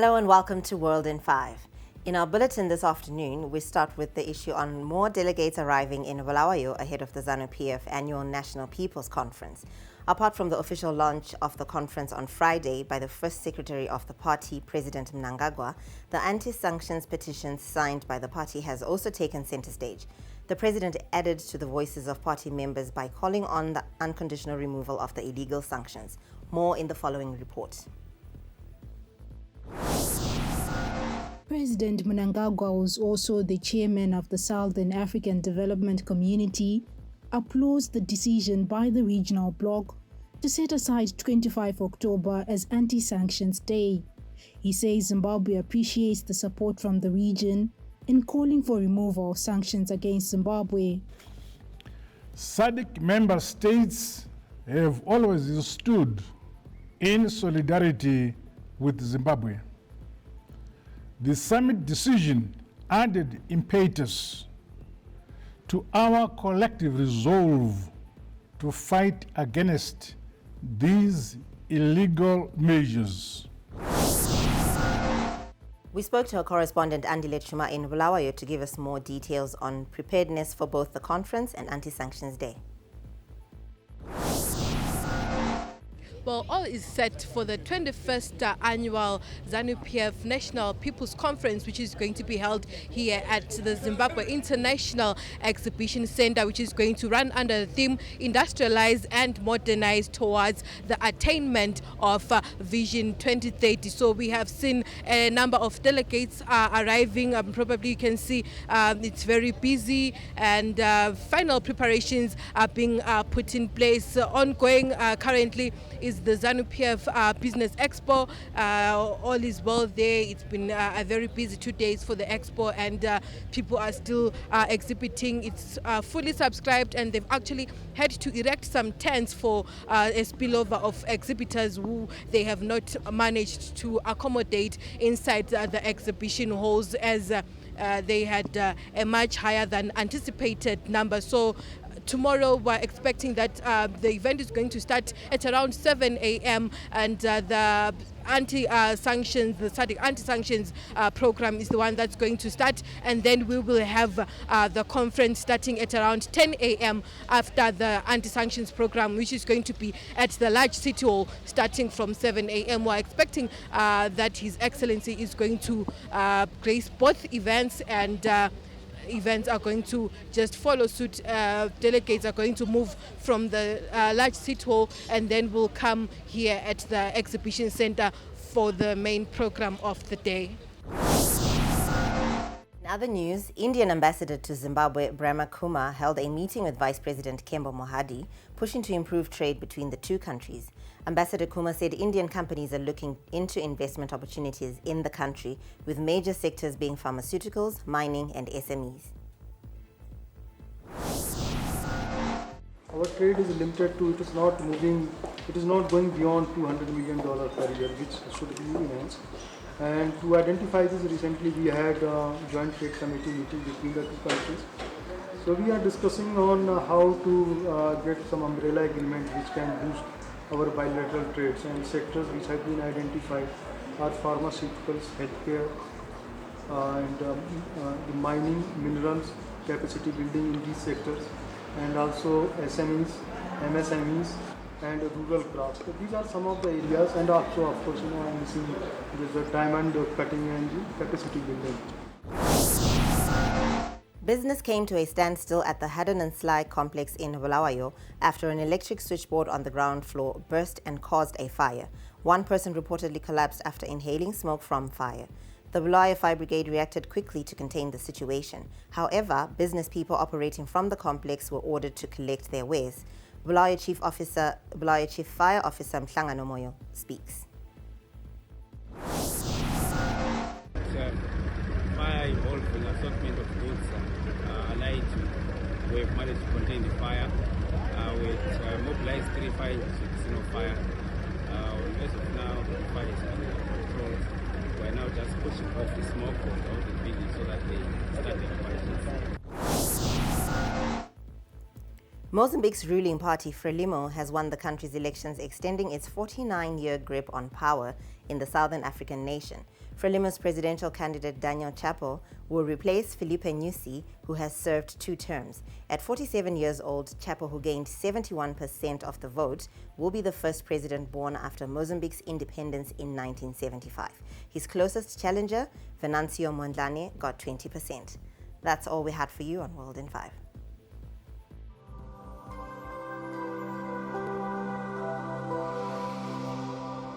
Hello and welcome to World in 5. In our bulletin this afternoon, we start with the issue on more delegates arriving in Bulawayo ahead of the Zanu Pf annual National People's Conference. Apart from the official launch of the conference on Friday by the first secretary of the party, President Mnangagwa, the anti-sanctions petition signed by the party has also taken center stage. The president added to the voices of party members by calling on the unconditional removal of the illegal sanctions. More in the following report. President Mnangagwa, was also the chairman of the Southern African Development Community, applauds the decision by the regional bloc to set aside 25 October as Anti-Sanctions Day. He says Zimbabwe appreciates the support from the region in calling for removal of sanctions against Zimbabwe. SADC member states have always stood in solidarity with Zimbabwe. The summit decision added impetus to our collective resolve to fight against these illegal measures. We spoke to our correspondent Andile Chuma in Bulawayo to give us more details on preparedness for both the conference and Anti-Sanctions Day. Well, all is set for the 21st annual Zanu Pf National People's Conference, which is going to be held here at the Zimbabwe International Exhibition Center, which is going to run under the theme Industrialize and Modernize towards the attainment of Vision 2030. So we have seen a number of delegates arriving. Probably you can see it's very busy, and final preparations are being put in place. Ongoing currently is the Zanu Pf Business Expo. All is well there. It's been a very busy 2 days for the expo, and people are still exhibiting. It's fully subscribed, and they've actually had to erect some tents for a spillover of exhibitors who they have not managed to accommodate inside the exhibition halls, as they had a much higher than anticipated number. So tomorrow we're expecting that the event is going to start at around 7 a.m. and the anti-sanctions, the SADC anti-sanctions program is the one that's going to start, and then we will have the conference starting at around 10 a.m. after the anti-sanctions program, which is going to be at the large city hall starting from 7 a.m. We're expecting that His Excellency is going to grace both events, and events are going to just follow suit. Delegates are going to move from the large city hall and then will come here at the exhibition center for the main program of the day. In other news, Indian ambassador to Zimbabwe, Brahma Kumar, held a meeting with Vice President Kembo Mohadi, pushing to improve trade between the two countries. Ambassador Kumar said Indian companies are looking into investment opportunities in the country, with major sectors being pharmaceuticals, mining and SMEs. Our trade is limited to, it is not going beyond $200 million per year, which should be enhanced. And to identify this, recently we had a joint trade committee meeting between the two countries. So we are discussing on how to get some umbrella agreement which can boost our bilateral trades, and sectors which have been identified are pharmaceuticals, healthcare, and the mining, minerals, capacity building in these sectors, and also SMEs, MSMEs, and rural crafts. So these are some of the areas, and also of course I'm seeing there's a diamond cutting and the capacity building. Business came to a standstill at the Haddon and Sly complex in Bulawayo after an electric switchboard on the ground floor burst and caused a fire. One person reportedly collapsed after inhaling smoke from fire. The Bulawayo Fire Brigade reacted quickly to contain the situation. However, business people operating from the complex were ordered to collect their wares. Bulawayo Chief Fire Officer Mhlangano Moyo speaks. Fire involved in assortment of goods allied to, we have managed to contain the fire. We mobilized 3 fire engines of fire. As of now, the fire is under control. We are now just pushing off the smoke from all the buildings so that they start their operations. Mozambique's ruling party, Frelimo, has won the country's elections, extending its 49-year grip on power in the southern African nation. Frelimo's presidential candidate, Daniel Chapo, will replace Filipe Nyusi, who has served 2 terms. At 47 years old, Chapo, who gained 71% of the vote, will be the first president born after Mozambique's independence in 1975. His closest challenger, Venancio Mondlane, got 20%. That's all we had for you on World in 5.